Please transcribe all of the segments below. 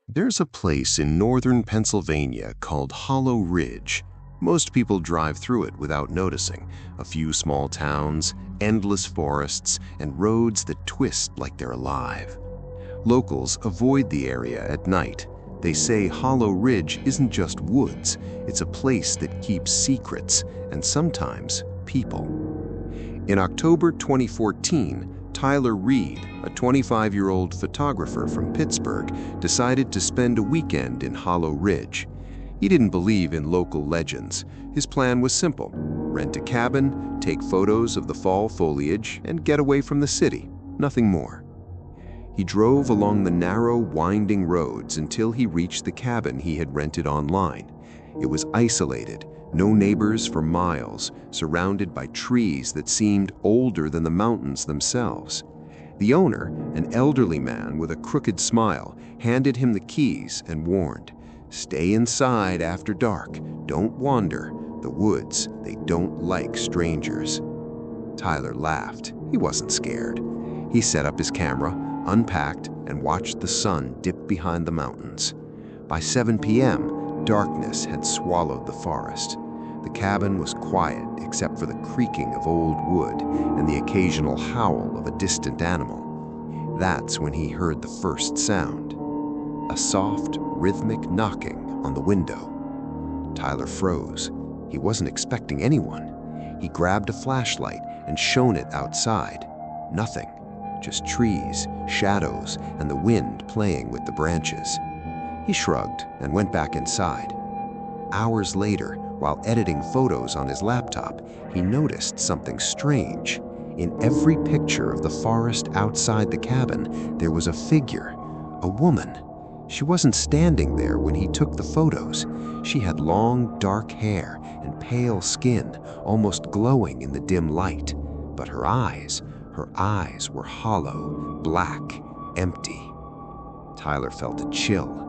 There's a place in northern Pennsylvania called Hollow Ridge. Most people drive through it without noticing. A few small towns, endless forests, and roads that twist like they're alive. Locals avoid the area at night. They say Hollow Ridge isn't just woods, it's a place that keeps secrets and sometimes people. In October 2014, Tyler Reed, a 25-year-old photographer from Pittsburgh, decided to spend a weekend in Hollow Ridge. He didn't believe in local legends. His plan was simple: rent a cabin, take photos of the fall foliage, and get away from the city. Nothing more. He drove along the narrow, winding roads until he reached the cabin he had rented online. It was isolated, no neighbors for miles, surrounded by trees that seemed older than the mountains themselves. The owner, an elderly man with a crooked smile, handed him the keys and warned, "Stay inside after dark. Don't wander. The woods, they don't like strangers." Tyler laughed. He wasn't scared. He set up his camera, unpacked, and watched the sun dip behind the mountains. By 7 p.m., darkness had swallowed the forest. The cabin was quiet except for the creaking of old wood and the occasional howl of a distant animal. That's when he heard the first sound: a soft, rhythmic knocking on the window. Tyler froze. He wasn't expecting anyone. He grabbed a flashlight and shone it outside. Nothing. Just trees, shadows, and the wind playing with the branches. He shrugged and went back inside. Hours later, while editing photos on his laptop, he noticed something strange. In every picture of the forest outside the cabin, there was a figure, a woman. She wasn't standing there when he took the photos. She had long, dark hair and pale skin, almost glowing in the dim light. But her eyes were hollow, black, empty. Tyler felt a chill.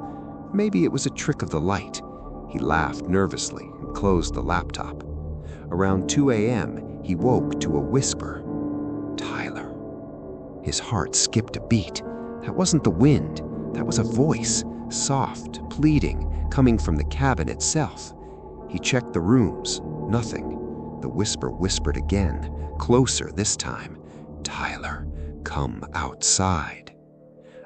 Maybe it was a trick of the light. He laughed nervously and closed the laptop. Around 2 a.m., he woke to a whisper. "Tyler." His heart skipped a beat. That wasn't the wind. That was a voice, soft, pleading, coming from the cabin itself. He checked the rooms. Nothing. The whisper whispered again, closer this time. "Tyler, come outside."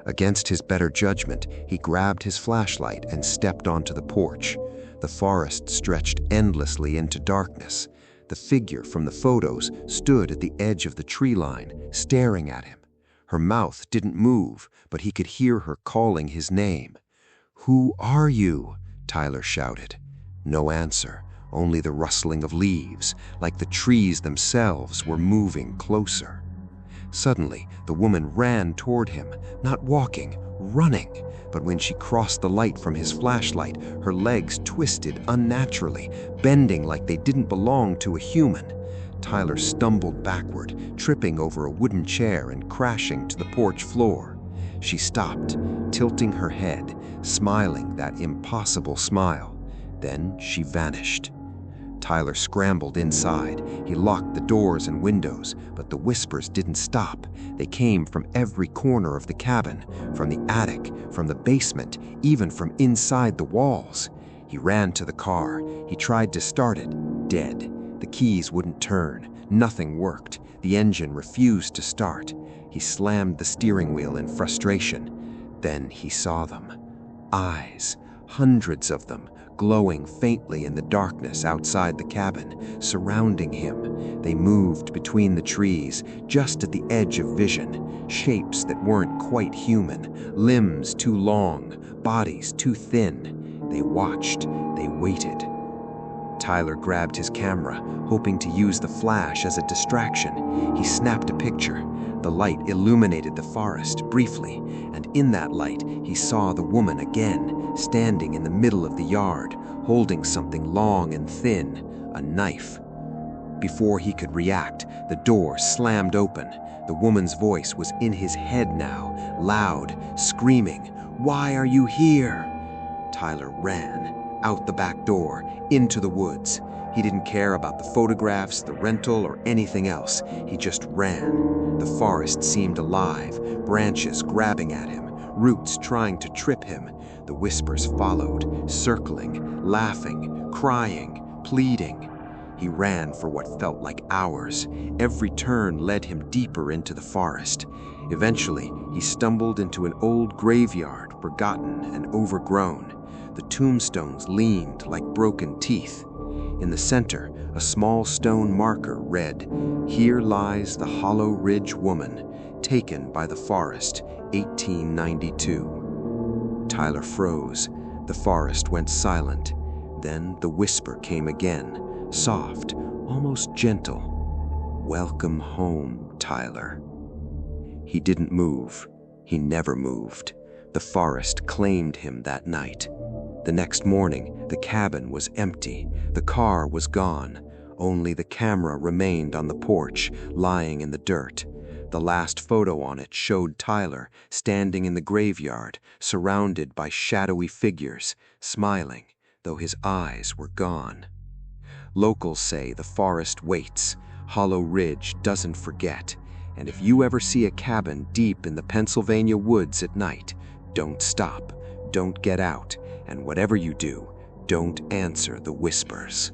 Against his better judgment, he grabbed his flashlight and stepped onto the porch. The forest stretched endlessly into darkness. The figure from the photos stood at the edge of the tree line, staring at him. Her mouth didn't move, but he could hear her calling his name. "Who are you?" Tyler shouted. No answer, only the rustling of leaves, like the trees themselves were moving closer. Suddenly, the woman ran toward him, not walking, running. But when she crossed the light from his flashlight, her legs twisted unnaturally, bending like they didn't belong to a human. Tyler stumbled backward, tripping over a wooden chair and crashing to the porch floor. She stopped, tilting her head, smiling that impossible smile. Then she vanished. Tyler scrambled inside. He locked the doors and windows, but the whispers didn't stop. They came from every corner of the cabin, from the attic, from the basement, even from inside the walls. He ran to the car. He tried to start it. Dead. The keys wouldn't turn. Nothing worked. The engine refused to start. He slammed the steering wheel in frustration. Then he saw them. Eyes. Hundreds of them, glowing faintly in the darkness outside the cabin, surrounding him. They moved between the trees, just at the edge of vision, shapes that weren't quite human, limbs too long, bodies too thin. They watched, they waited. Tyler grabbed his camera, hoping to use the flash as a distraction. He snapped a picture. The light illuminated the forest briefly, and in that light, he saw the woman again, standing in the middle of the yard, holding something long and thin, a knife. Before he could react, the door slammed open. The woman's voice was in his head now, loud, screaming, "Why are you here?" Tyler ran, out the back door, into the woods. He didn't care about the photographs, the rental, or anything else. He just ran. The forest seemed alive, branches grabbing at him, roots trying to trip him. The whispers followed, circling, laughing, crying, pleading. He ran for what felt like hours. Every turn led him deeper into the forest. Eventually, he stumbled into an old graveyard, forgotten and overgrown. The tombstones leaned like broken teeth. In the center, a small stone marker read, "Here lies the Hollow Ridge woman, taken by the forest, 1892. Tyler froze. The forest went silent. Then the whisper came again, soft, almost gentle. "Welcome home, Tyler." He didn't move. He never moved. The forest claimed him that night. The next morning, the cabin was empty. The car was gone. Only the camera remained on the porch, lying in the dirt. The last photo on it showed Tyler standing in the graveyard, surrounded by shadowy figures, smiling, though his eyes were gone. Locals say the forest waits. Hollow Ridge doesn't forget. And if you ever see a cabin deep in the Pennsylvania woods at night, don't stop, don't get out, and whatever you do, don't answer the whispers.